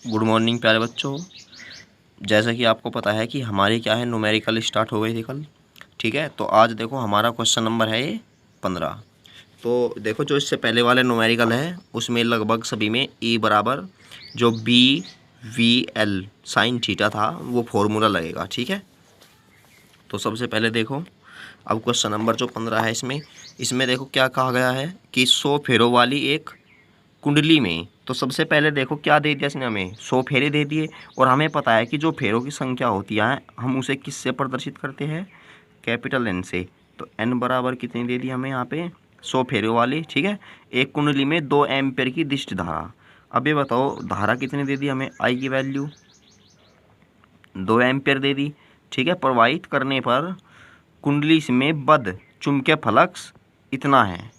Good morning प्यारे बच्चों। जैसा कि आपको पता है कि हमारे क्या है न्यूमेरिकल स्टार्ट हो गई थी कल। ठीक है, तो आज देखो हमारा क्वेश्चन नंबर है ये 15। तो देखो जो इससे पहले वाले न्यूमेरिकल है उसमें लगभग सभी में ई बराबर जो B V L sine theta था वो फॉर्मूला लगेगा। ठीक है, तो सबसे पहले देखो अब क्वेश्चन नंबर जो 15 है इसमें इसमें देखो क्या कहा गया है कि 100 फेरों वाली एक कुंडली में। तो सबसे पहले देखो क्या दे दिया इसने, हमें 100 फेरे दे दिए और हमें पता है कि जो फेरों की संख्या होती है हम उसे किससे प्रदर्शित करते हैं, कैपिटल एन से। तो एन बराबर कितनी दे दी हमें यहाँ पे 100 फेरों वाली। ठीक है, एक कुंडली में 2 एम्पियर की दिष्ट धारा। अब ये बताओ धारा कितनी दे दी हमें, आई की वैल्यू 2 एम्पियर दे दी। ठीक है, प्रवाहित करने पर कुंडली में बद्ध चुंबकीय फ्लक्स इतना है।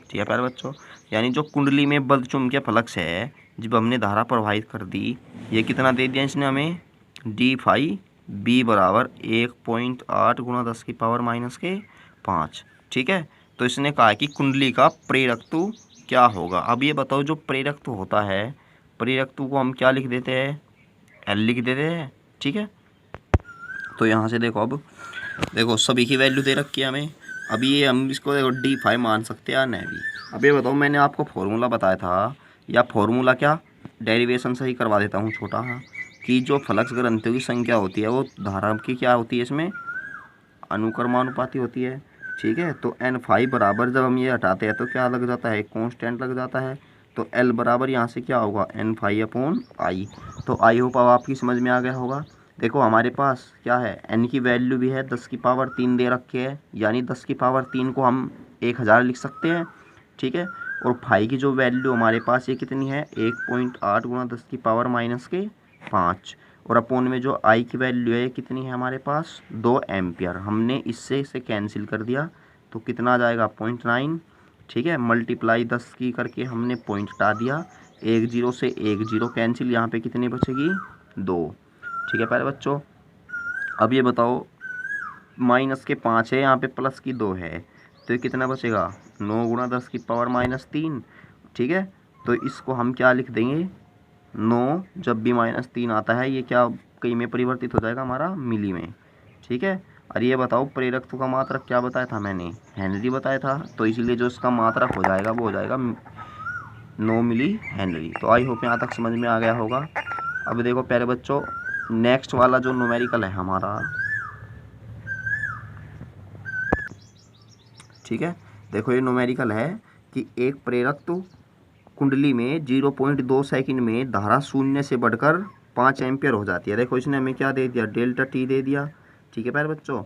ठीक है प्यारे बच्चों, यानी जो कुंडली में बद्ध चुंबकीय फ्लक्स है जब हमने धारा प्रवाहित कर दी, ये कितना दे दिया इसने हमें, डी फाई बी बराबर 1.8 गुणा 10⁻⁻5। ठीक है, तो इसने कहा कि कुंडली का प्रेरकत्व क्या होगा। अब ये बताओ जो प्रेरकत्व होता है, प्रेरकत्व को हम क्या लिख देते हैं, एल लिख देते हैं। ठीक है, तो यहाँ से देखो अब देखो सभी की वैल्यू दे रखी है हमें। अभी ये हम इसको देखो डी फाइव मान सकते हैं या नहीं भी। अब ये बताओ मैंने आपको फॉर्मूला बताया था, या फॉर्मूला क्या डेरिवेशन से ही करवा देता हूँ छोटा हाँ, कि जो फ्लक्स ग्रंथियों की संख्या होती है वो धारा की क्या होती है इसमें अनुक्रमानुपाती होती है। ठीक है, तो एन फाइव बराबर जब हम ये हटाते हैं तो क्या लग जाता है, कॉन्स्टेंट लग जाता है। तो एल बराबर यहाँ से क्या होगा, एन फाइव अपॉन आई। तो आई होप अब आपकी समझ में आ गया होगा। देखो हमारे पास क्या है, एन की वैल्यू भी है 10⁻³ दे रखी है, यानी 10⁻³ को हम 1000 लिख सकते हैं। ठीक है, और फाइव की जो वैल्यू हमारे पास ये कितनी है, 1.8 गुणा 10⁻⁻5। और अपोन में जो आई की वैल्यू है कितनी है हमारे पास, 2 एम्पियर। हमने इससे इसे कैंसिल कर दिया तो कितना आ जाएगा, 0.9। ठीक है, मल्टीप्लाई 10 की करके हमने पॉइंट हटा दिया, 1 0 से 1 0 कैंसिल, यहाँ पे कितनी बचेगी, 2। ठीक है प्यारे बच्चों, अब ये बताओ माइनस के 5 है, यहाँ पे प्लस की 2 है, तो ये कितना बचेगा, 9 गुणा 10⁻³ ठीक है, तो इसको हम क्या लिख देंगे, 9 जब भी -3 आता है ये क्या कई में परिवर्तित हो जाएगा हमारा मिली में। ठीक है, और ये बताओ प्रेरकत्व का मात्रक क्या बताया था मैंने, हेनरी बताया था, तो इसीलिए जो इसका मात्रक हो जाएगा वो हो जाएगा 9 मिली हेनरी। तो आई होप यहाँ तक समझ में आ गया होगा। अब देखो प्यारे बच्चों नेक्स्ट वाला जो न्यूमेरिकल है हमारा, ठीक है, देखो ये न्यूमेरिकल है कि एक प्रेरकत्व कुंडली में 0.2 सेकंड में धारा 0 से बढ़कर 5 एम्पियर हो जाती है। देखो इसने हमें क्या दे दिया, डेल्टा टी दे दिया। ठीक है प्यारे बच्चों,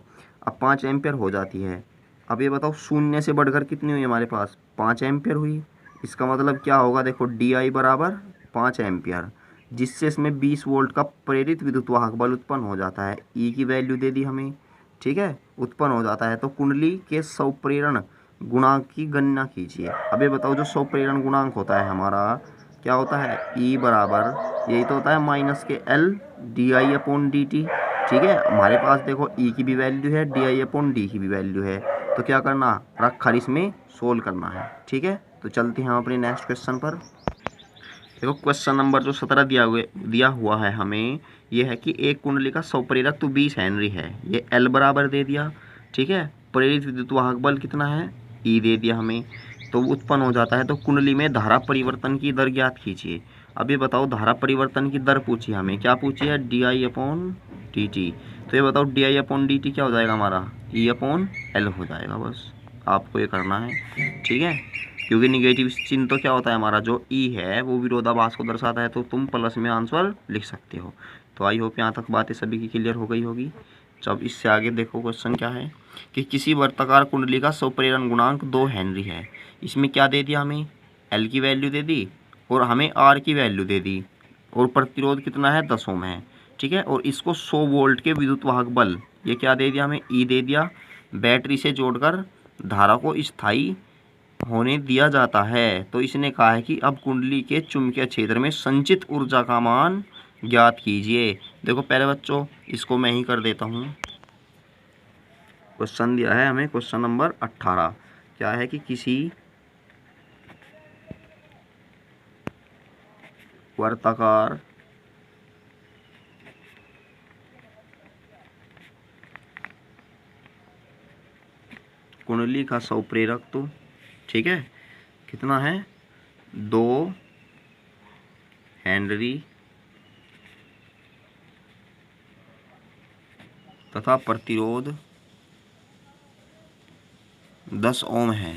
अब 5 एम्पियर हो जाती है। अब ये बताओ 0 से बढ़कर कितनी हुई हमारे पास, 5 एम्पियर हुई। इसका मतलब क्या होगा, देखो डी आई बराबर 5 एम्पियर, जिससे इसमें 20 वोल्ट का प्रेरित विद्युत वाहक बल उत्पन्न हो जाता है। ई की वैल्यू दे दी हमें। ठीक है, उत्पन्न हो जाता है। तो कुंडली के स्वप्रेरण गुणांक की गणना कीजिए। अब ये बताओ जो स्वप्रेरण गुणांक होता है हमारा क्या होता है, ई बराबर यही तो होता है माइनस के L D I upon D T. ठीक है, हमारे पास देखो ई की भी वैल्यू है, डी आई अपॉन डी की भी वैल्यू है, तो क्या करना, रख खर इसमें सोल्व करना है। ठीक है, तो चलते हैं हम अपने नेक्स्ट क्वेश्चन पर। देखो क्वेश्चन नंबर जो 17 दिया हुआ है हमें, ये है कि एक कुंडली का स्वप्रेरक तो 20 हेनरी है, ये एल बराबर दे दिया। ठीक है, प्रेरित विद्युत वाहक बल कितना है, ई दे दिया हमें, तो उत्पन्न हो जाता है। तो कुंडली में धारा परिवर्तन की दर ज्ञात कीजिए। अब ये बताओ धारा परिवर्तन की दर पूछी हमें, क्या पूछी है, D I upon D T. तो ये बताओ D I upon D T क्या हो जाएगा हमारा, ई अपॉन एल हो जाएगा। बस आपको ये करना है। ठीक है, क्योंकि निगेटिव चिन्ह तो क्या होता है हमारा, जो ई है वो विरोधाभास को दर्शाता है, तो तुम प्लस में आंसर लिख सकते हो। तो आई होप यहाँ तक बातें सभी की क्लियर हो गई होगी। जब इससे आगे देखो क्वेश्चन क्या है कि किसी वर्ताकार कुंडली का स्वप्रेरण गुणांक 2 हेनरी है। इसमें क्या दे दिया हमें, एल की वैल्यू दे दी और हमें आर की वैल्यू दे दी, और प्रतिरोध कितना है 10 ओम है। ठीक है, और इसको 100 वोल्ट के विद्युत वाहक बल ये क्या दे दिया हमें, ई दे दिया, बैटरी से जोड़कर धारा को स्थायी होने दिया जाता है। तो इसने कहा है कि अब कुंडली के चुंबकीय क्षेत्र में संचित ऊर्जा का मान ज्ञात कीजिए। देखो पहले बच्चों इसको मैं ही कर देता हूँ। क्वेश्चन दिया है हमें क्वेश्चन नंबर 18, क्या है कि किसी वर्ताकार कुंडली का स्वप्रेरक तो ठीक है कितना है 2 हेनरी तथा प्रतिरोध 10 ओम है।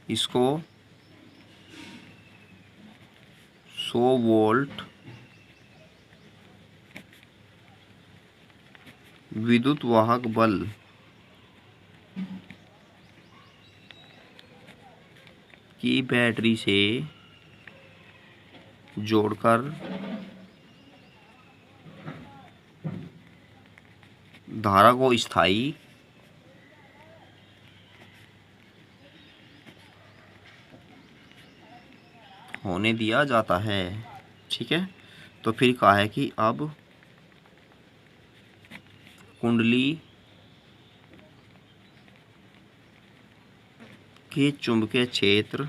इसको 100 वोल्ट विद्युत वाहक बल की बैटरी से जोड़कर धारा को स्थायी होने दिया जाता है। ठीक है, तो फिर कहा है कि अब कुंडली के चुंबकीय क्षेत्र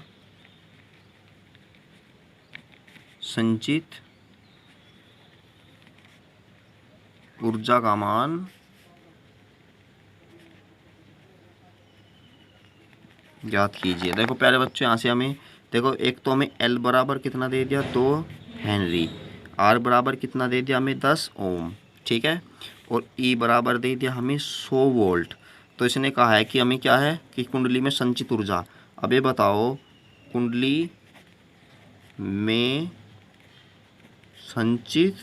संचित ऊर्जा का मान ज्ञात कीजिए। देखो पहले बच्चों यहाँ से हमें देखो एक तो हमें L बराबर कितना दे दिया 2 हेनरी, R बराबर कितना दे दिया हमें 10 ओम। ठीक है, और E बराबर दे दिया हमें 100 वोल्ट। तो इसने कहा है कि हमें क्या है कि कुंडली में संचित ऊर्जा। अब ये बताओ कुंडली में संचित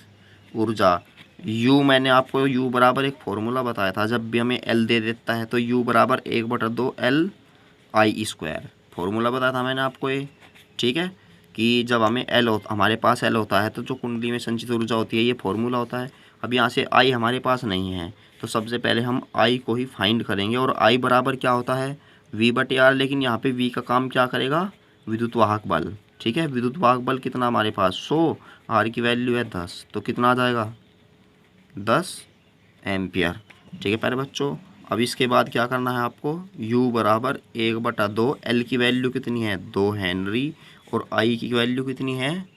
ऊर्जा U, मैंने आपको U बराबर एक फॉर्मूला बताया था, जब भी हमें L दे देता है तो U बराबर 1/2 LI², फॉर्मूला बताया था मैंने आपको ये। ठीक है, कि जब हमें हमारे पास L होता है तो जो कुंडली में संचित ऊर्जा होती है ये फॉर्मूला होता है। अब यहाँ से I हमारे पास नहीं है तो सबसे पहले हम I को ही फाइंड करेंगे, और I बराबर क्या होता है V/R, लेकिन यहाँ पे V का काम क्या करेगा विद्युत वाहक बल। ठीक है, विद्युत वाहक बल कितना हमारे पास 100, R की वैल्यू है 10, तो कितना आ जाएगा 10 एम्पियर। ठीक है प्यारे बच्चों, अब इसके बाद क्या करना है आपको U बराबर 1/2, L की वैल्यू कितनी है 2 हेनरी, और I की वैल्यू कितनी है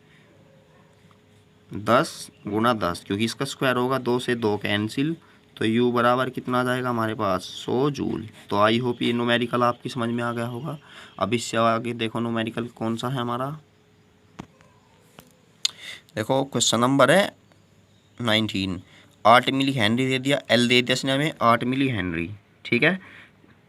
10 × 10, क्योंकि इसका स्क्वायर होगा 2 से 2 कैंसिल, तो U बराबर कितना आ जाएगा हमारे पास 100 जूल। तो आई होप ये न्यूमेरिकल आपकी समझ में आ गया होगा। अब इससे आगे देखो न्यूमेरिकल कौन सा है हमारा। देखो क्वेश्चन नंबर है 19, 8 मिली हेनरी दे दिया, L दे दिया इसने हमें 8 मिली हेनरी। ठीक है,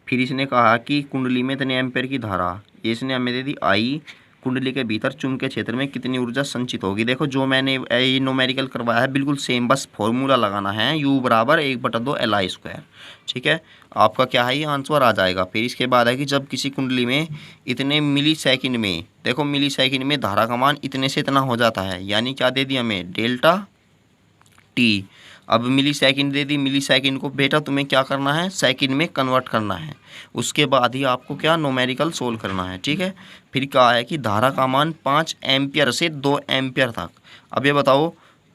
फिर इसने कहा कि कुंडली में इतने एम्पेयर की धारा, ये इसने हमें दे दी I, कुंडली के भीतर चुंबकीय क्षेत्र में कितनी ऊर्जा संचित होगी। देखो जो मैंने ये न्यूमेरिकल करवाया है बिल्कुल सेम, बस फॉर्मूला लगाना है U बराबर 1/2 LI²। ठीक है, आपका क्या है ये आंसर आ जाएगा। फिर इसके बाद है कि जब किसी कुंडली में इतने मिली सेकेंड में, देखो मिली सेकेंड में धारा का मान इतने से इतना हो जाता है, यानी क्या दे दिया हमें डेल्टा T। अब मिली सेकंड दे दी, मिली सेकंड को बेटा तुम्हें क्या करना है सेकंड में कन्वर्ट करना है, उसके बाद ही आपको क्या न्यूमेरिकल सोल्व करना है। ठीक है, फिर कहा है कि धारा का मान 5 एम्पियर से 2 एम्पियर तक। अब ये बताओ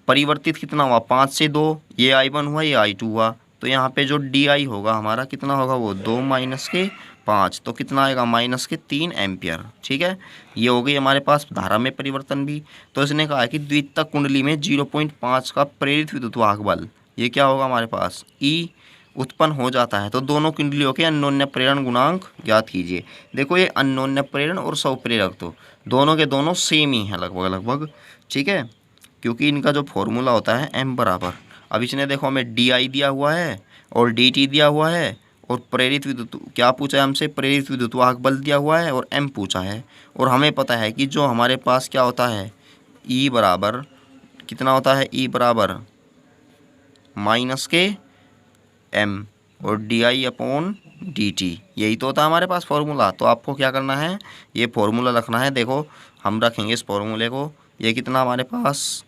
परिवर्तित कितना हुआ 5 से 2, ये I1 हुआ ये I2 हुआ, तो यहाँ पे जो DI होगा हमारा कितना होगा वो 2 - 5, तो कितना आएगा -3 एम्पियर। ठीक है, ये हो गई हमारे पास धारा में परिवर्तन भी। तो इसने कहा है कि द्वितीयक कुंडली में 0.5 का प्रेरित विद्युत वाहक बल, ये क्या होगा हमारे पास E उत्पन्न हो जाता है। तो दोनों कुंडलियों के अन्योन्य प्रेरण गुणांक ज्ञात कीजिए। देखो ये अन्योन्य प्रेरण और स्वप्रेरक तो दोनों के दोनों सेम ही हैं लगभग लगभग। ठीक है, क्योंकि इनका जो फॉर्मूला होता है M बराबर, अब इसने देखो हमें DI दिया हुआ है और DT दिया हुआ है, और प्रेरित विद्युत क्या पूछा है हमसे प्रेरित विद्युत वाहक बल दिया हुआ है और M पूछा है। और हमें पता है कि जो हमारे पास क्या होता है E बराबर कितना होता है E बराबर -M और DI/dt, यही तो होता है हमारे पास फॉर्मूला। तो आपको क्या करना है ये फॉर्मूला रखना है। देखो हम रखेंगे इस फॉर्मूले को, ये कितना हमारे पास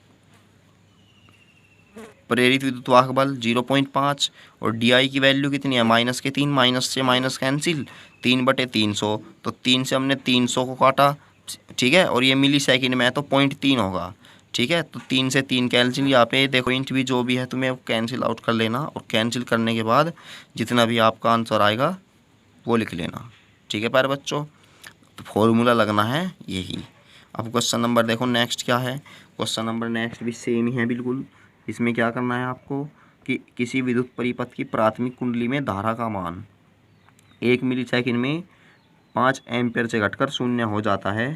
प्रेरित विद्युत वाहक बल 0.5 और DI की वैल्यू कितनी है -3, माइनस से माइनस कैंसिल 3/300, तो 3 से हमने 300 को काटा। ठीक है, और ये मिली सेकेंड में है तो 0.3 होगा। ठीक है, तो 3 से 3 कैंसिल, यहाँ पे देखो इंच भी जो भी है तुम्हें कैंसिल आउट कर लेना, और कैंसिल करने के बाद जितना भी आपका आंसर आएगा वो लिख लेना। ठीक है प्यारे बच्चों, तो फॉर्मूला लगना है यही। अब क्वेश्चन नंबर देखो नेक्स्ट क्या है। क्वेश्चन नंबर नेक्स्ट भी सेम ही है बिल्कुल। इसमें क्या करना है आपको कि किसी विद्युत परिपथ की प्राथमिक कुंडली में धारा का मान 1 मिलीसेकंड में 5 एम्पीयर से घटकर 0 हो जाता है।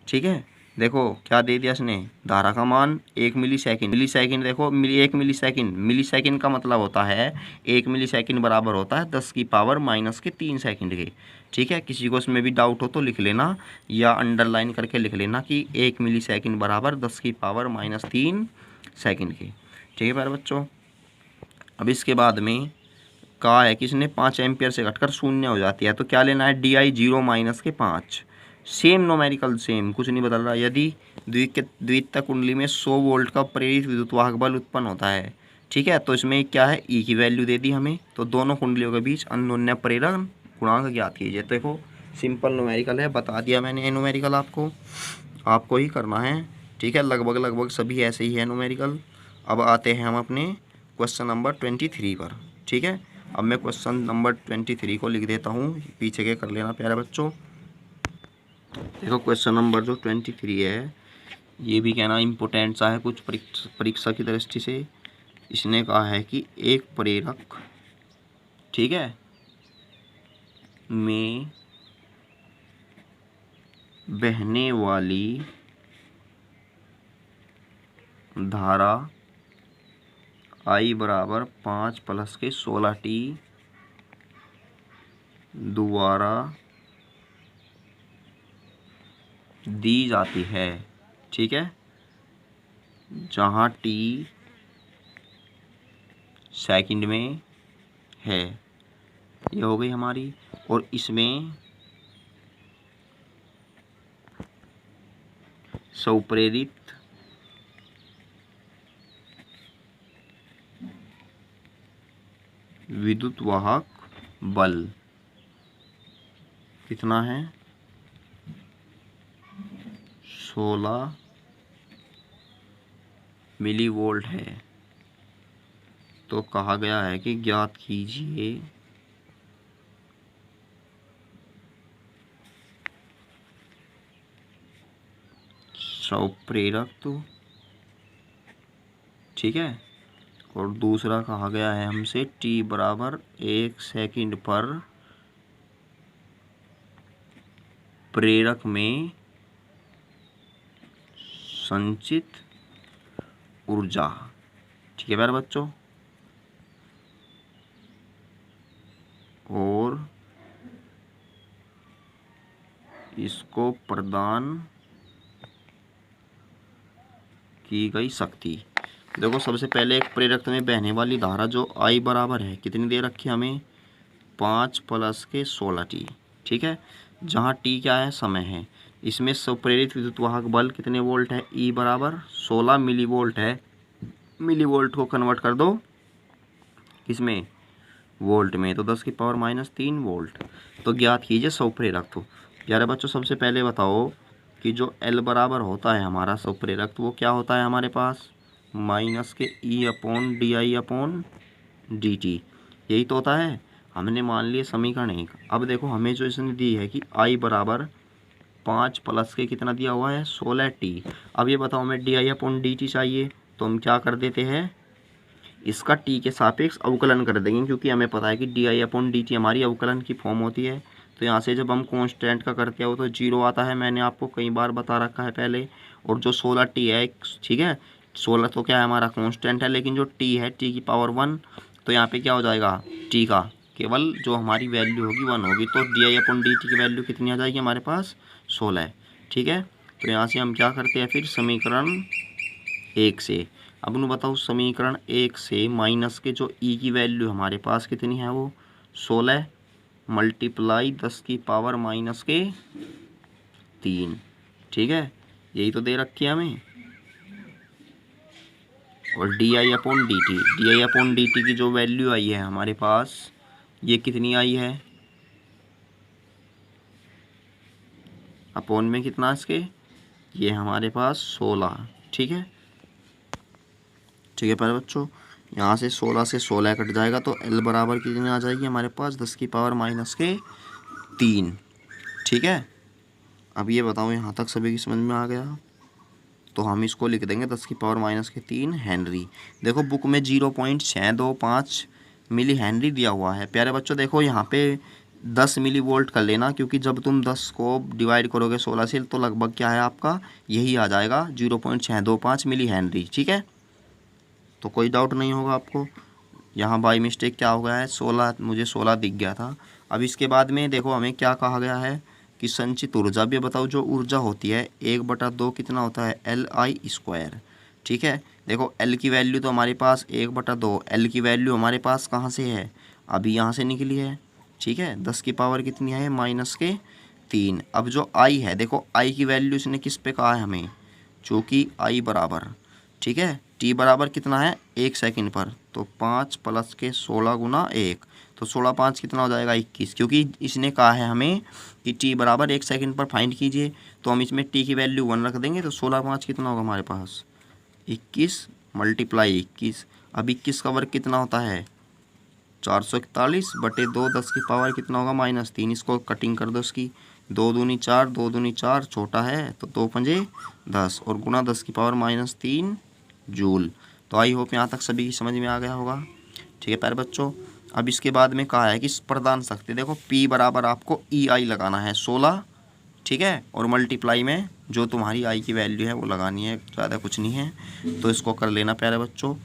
ठीक है, देखो क्या दे दिया इसने, धारा का मान 1 मिलीसेकंड। मिलीसेकंड देखो 1 मिलीसेकंड, मिलीसेकंड का मतलब होता है 1 मिलीसेकंड बराबर होता है 10 की पावर माइनस के 3 सेकंड के। ठीक है, किसी को इसमें भी डाउट हो तो लिख लेना या अंडरलाइन करके लिख लेना कि 1 मिलीसेकंड बराबर 10 की पावर माइनस 3 सेकंड के। ठीक है प्यारे बच्चों, अब इसके बाद में कहा है कि इसने 5 एम्पियर से घटकर 0 हो जाती है, तो क्या लेना है, DI 0 माइनस के 5। सेम नोमेरिकल, सेम, कुछ नहीं बदल रहा। यदि द्वितीयक कुंडली में 100 वोल्ट का प्रेरित विद्युत वाहक बल उत्पन्न होता है, ठीक है, तो इसमें क्या है, E की वैल्यू दे दी हमें, तो दोनों कुंडलियों के बीच अन्योन्य प्रेरण गुणांक ज्ञात कीजिए। तो देखो सिंपल नोमेरिकल है, बता दिया मैंने नोमेरिकल आपको ही करना है। ठीक है, लगभग सभी ऐसे ही है नोमेरिकल। अब आते हैं हम अपने क्वेश्चन नंबर 23 पर। ठीक है, अब मैं क्वेश्चन नंबर 23 को लिख देता हूँ, पीछे के कर लेना प्यारे बच्चों। देखो क्वेश्चन नंबर जो 23 है, ये भी कहना इम्पोर्टेंट सा है कुछ परीक्षा की दृष्टि से। इसने कहा है कि एक प्रेरक, ठीक है, में बहने वाली धारा I बराबर 5 + के 16t द्वारा दी जाती है। ठीक है, जहाँ t सेकंड में है, ये हो गई हमारी। और इसमें स्वप्रेरित विद्युत वाहक बल कितना है, 16 मिलीवोल्ट है। तो कहा गया है कि ज्ञात कीजिए स्वप्रेरक, तो ठीक है, और दूसरा कहा गया है हमसे t बराबर 1 सेकंड पर प्रेरक में संचित ऊर्जा। ठीक है प्यारे बच्चों, और इसको प्रदान की गई शक्ति। देखो सबसे पहले एक प्रेरक में बहने वाली धारा जो I बराबर है कितनी दे रखी है हमें, 5 + के 16t। ठीक है, जहाँ t क्या है, समय है। इसमें स्वप्रेरित विद्युत वाहक बल कितने वोल्ट है, E बराबर 16 मिलीवोल्ट है। मिलीवोल्ट को कन्वर्ट कर दो इसमें वोल्ट में, तो 10 की पावर माइनस 3 वोल्ट। तो ज्ञात कीजिए स्वप्रेरक। तो यार बच्चों सबसे पहले बताओ कि जो L बराबर होता है हमारा स्वप्रेरक, तो वो क्या होता है हमारे पास, माइनस के E/DI/dt, यही तो होता है। हमने मान लिया समीकरण 1। अब देखो हमें जो इसने दी है कि I बराबर 5 + के कितना दिया हुआ है, 16t। अब ये बताओ हमें DI/dt चाहिए, तो हम क्या कर देते हैं, इसका t के सापेक्ष अवकलन कर देंगे, क्योंकि हमें पता है कि DI/dt हमारी अवकलन की फॉर्म होती है। तो यहाँ से जब हम कांस्टेंट का करते हो तो 0 आता है, मैंने आपको कई बार बता रखा है पहले। और जो 16t है, ठीक है, 16 तो क्या है हमारा कांस्टेंट है, लेकिन जो t है t की पावर 1, तो यहाँ पे क्या हो जाएगा, t का केवल जो हमारी वैल्यू होगी 1 होगी। तो DI/dt की वैल्यू कितनी आ जाएगी हमारे पास, 16। ठीक है, तो यहाँ से हम क्या करते हैं फिर समीकरण 1 से। अब उन्हें बताओ समीकरण 1 से माइनस के जो E की वैल्यू हमारे पास कितनी है, वो 16 मल्टीप्लाई 10 की पावर माइनस के 3। ठीक है, यही तो दे रखी है हमें। और DI/dt की जो वैल्यू आई है हमारे पास, ये कितनी आई है, अपॉन में कितना इसके, ये हमारे पास 16। ठीक है, ठीक है प्यारे बच्चों, यहाँ से 16 से 16 कट जाएगा, तो L बराबर कितनी आ जाएगी हमारे पास, 10 की पावर माइनस के 3। ठीक है, अब ये बताओ यहाँ तक सभी की समझ में आ गया। तो हम इसको लिख देंगे 10⁻³ हेनरी। देखो बुक में 0.625 मिली हेनरी दिया हुआ है। प्यारे बच्चों देखो यहाँ पे 10 मिली वोल्ट कर लेना, क्योंकि जब तुम 10 को डिवाइड करोगे 16 से तो लगभग क्या है आपका यही आ जाएगा 0.625 मिली हेनरी। ठीक है, तो कोई डाउट नहीं होगा आपको। यहाँ बाई मिस्टेक क्या हो गया है 16, मुझे 16 दिख गया था। अब इसके बाद में देखो हमें क्या कहा गया है कि संचित ऊर्जा भी बताओ। जो ऊर्जा होती है 1/2 कितना होता है Li²। ठीक है, देखो L की वैल्यू तो हमारे पास 1/2, L की वैल्यू हमारे पास कहाँ से है, अभी यहाँ से निकली है। ठीक है, 10 की पावर कितनी है -3। अब जो I है देखो I की वैल्यू इसने किस पे कहा है हमें, चूँकि I बराबर, ठीक है, T बराबर कितना है 1 सेकंड पर, तो 5 + 16 × 1, तो 16 5 कितना हो जाएगा 21, क्योंकि इसने कहा है हमें कि T बराबर 1 सेकंड पर फाइंड कीजिए। तो हम इसमें T की वैल्यू 1 रख देंगे, तो 16 5 कितना होगा हमारे पास 21 × 21। अब 21 का वर्ग कितना होता है 441/2, 10 की पावर कितना होगा -3। इसको कटिंग कर दो, इसकी 2 दूनी 4, 2 दूनी 4, छोटा है तो 2 पंजे 10 और गुणा 10 की पावर -3 जूल। तो आई होप यहाँ तक सभी की समझ में आ गया होगा। ठीक है प्यारे बच्चों, अब इसके बाद में कहा है कि प्रदान शक्ति, देखो P बराबर आपको EI लगाना है 16, ठीक है, और मल्टीप्लाई में जो तुम्हारी I की वैल्यू है वो लगानी है, ज़्यादा कुछ नहीं है। तो इसको कर लेना प्यारे बच्चों।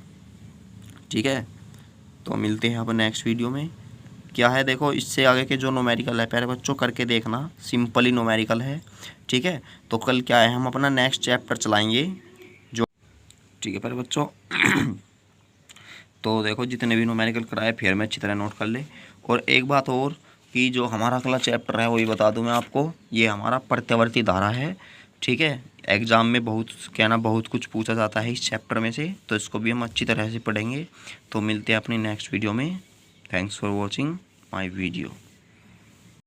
ठीक है, तो मिलते हैं अब नेक्स्ट वीडियो में। क्या है देखो इससे आगे के जो न्यूमेरिकल है प्यारे बच्चों करके देखना, सिंपल ही न्यूमेरिकल है। ठीक है, तो कल क्या है हम अपना नेक्स्ट चैप्टर चलाएंगे जो, ठीक है प्यारे बच्चों। तो देखो जितने भी न्यूमेरिकल कराए फिर में अच्छी तरह नोट कर ले। और एक बात और कि जो हमारा अगला चैप्टर है वही बता दूं मैं आपको, ये हमारा प्रत्यावर्ती धारा है। ठीक है, एग्ज़ाम में बहुत कुछ पूछा जाता है इस चैप्टर में से, तो इसको भी हम अच्छी तरह से पढ़ेंगे। तो मिलते हैं अपनी नेक्स्ट वीडियो में। Thanks for watching my video.